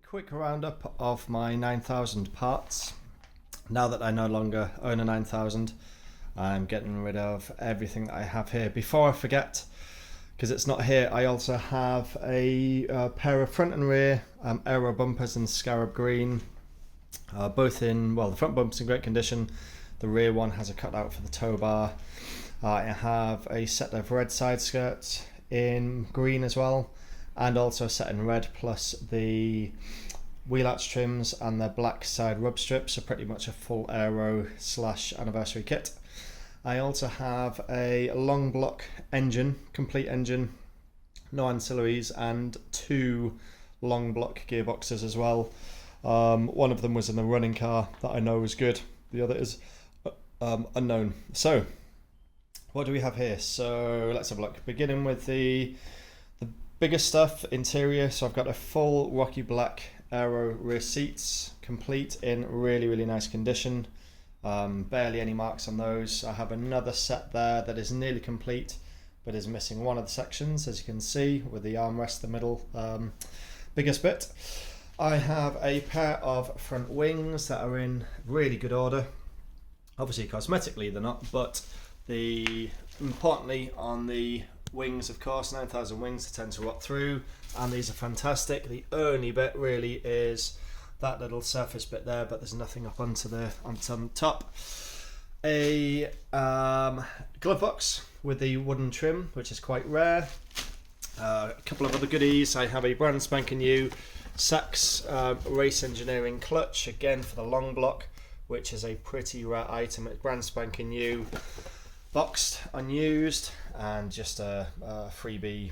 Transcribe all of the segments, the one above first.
A quick roundup of my 9000 parts. Now that I no longer own a 9000, I'm getting rid of everything that I have here. Before I forget, because it's not here, I also have a pair of front and rear Aero bumpers in scarab green, both in, well, the front bumper's in great condition, the rear one has a cutout for the tow bar. I have a set of red side skirts in green as well, and also a set in red, plus the wheel arch trims and the black side rub strips, so pretty much a full Aero / anniversary kit. I also have a long block engine, complete engine, no ancillaries, and 2 long block gearboxes as well. One of them was in the running car that I know was good, the other is unknown. So what do we have here? So let's have a look, beginning with the biggest stuff, interior. So I've got a full rocky black Aero rear seats, complete, in really nice condition. Barely any marks on those. I have another set there that is nearly complete but is missing one of the sections, as you can see, with the armrest, the middle biggest bit. I have a pair of front wings that are in really good order. Obviously cosmetically they're not, but importantly on the wings, of course, 9000 wings, they tend to rot through, and these are fantastic. The only bit really is that little surface bit there, but there's nothing up onto the top. A glove box with the wooden trim, which is quite rare. A couple of other goodies. I have a brand spanking new Sachs race engineering clutch, again for the long block, which is a pretty rare item. It's brand spanking new, boxed, unused, and just a freebie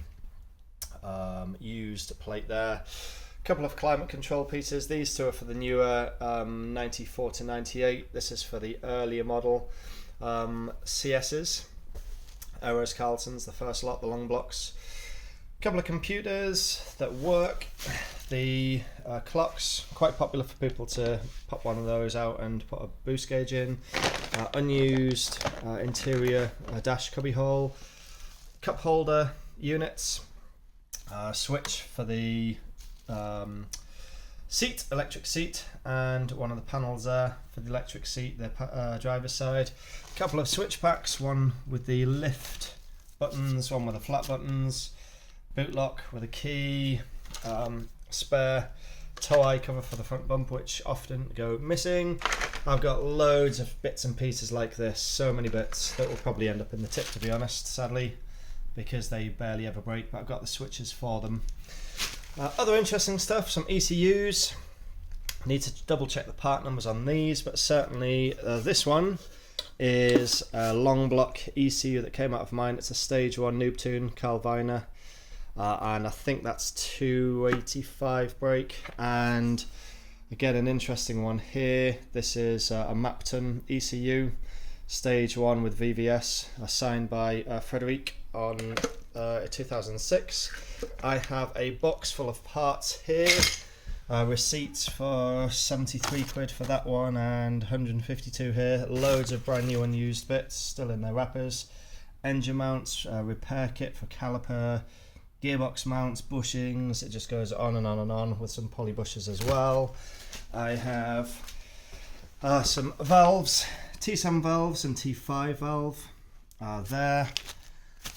used plate there. Couple of climate control pieces. These two are for the newer 94 to 98. This is for the earlier model CS's, Aeros Carlsons, the first lot, the long blocks. Couple of computers that work. The clocks, quite popular for people to pop one of those out and put a boost gauge in. Unused interior dash cubby hole, cup holder units, switch for the seat, electric seat, and one of the panels there for the electric seat, the driver's side. A couple of switch packs, one with the lift buttons, one with the flat buttons, boot lock with a key, spare tow eye cover for the front bump, which often go missing. I've got loads of bits and pieces like this, so many bits that will probably end up in the tip, to be honest, sadly, because they barely ever break, but I've got the switches for them. Other interesting stuff, some ECUs. I need to double check the part numbers on these, but certainly this one is a long block ECU that came out of mine. It's a stage 1 noob tune, Carl Viner, and I think that's 285 brake. And again, an interesting one here. This is a Mapton ECU, stage 1 with VVS, signed by Frederic on 2006. I have a box full of parts here, receipts for 73 quid for that one and 152 here. Loads of brand new unused bits still in their wrappers. Engine mounts, repair kit for caliper, gearbox mounts, bushings, it just goes on and on and on, with some poly bushes as well. I have some valves, T7 valves and T5 valve there.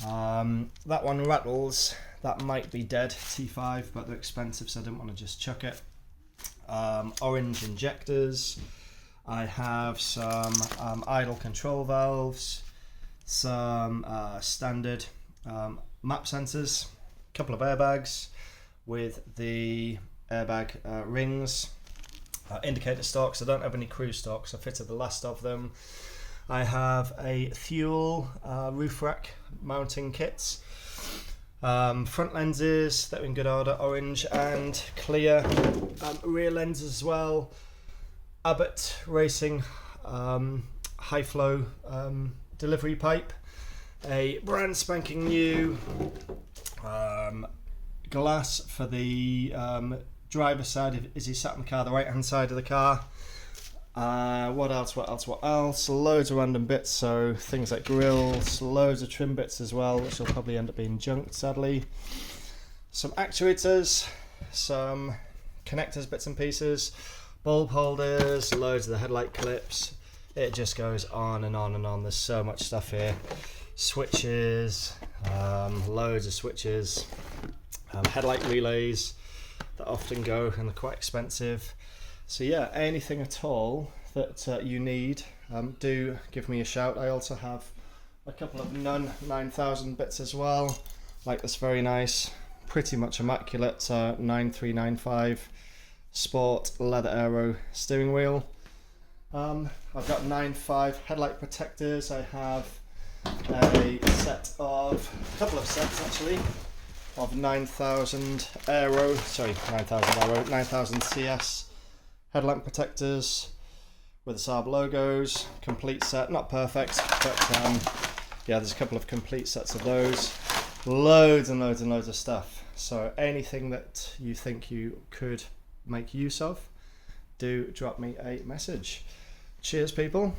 That one rattles, that might be dead, T5, but they're expensive, so I didn't want to just chuck it. Orange injectors. I have some idle control valves, some standard map sensors, a couple of airbags with the airbag rings, indicator stalks. I don't have any cruise stalks, I fitted the last of them. I have a fuel roof rack mounting kits, front lenses that are in good order, orange and clear, rear lenses as well, Abbott racing high flow delivery pipe, a brand spanking new glass for the driver's side as he sat in the car, the right hand side of the car. What else? Loads of random bits, so things like grills, loads of trim bits as well, which will probably end up being junked, sadly. Some actuators, some connectors, bits and pieces, bulb holders, loads of the headlight clips. It just goes on and on and on. There's so much stuff here. Switches, loads of switches, headlight relays that often go and they're quite expensive. So yeah, anything at all that you need, do give me a shout. I also have a couple of Nunn 9000 bits as well, like this very nice, pretty much immaculate 9395 Sport leather Aero steering wheel. I've got 9.5 headlight protectors. I have a couple of sets actually, of 9000 CS headlamp protectors with the Saab logos, complete set, not perfect, but yeah, there's a couple of complete sets of those. Loads and loads and loads of stuff. So anything that you think you could make use of, do drop me a message. Cheers, people.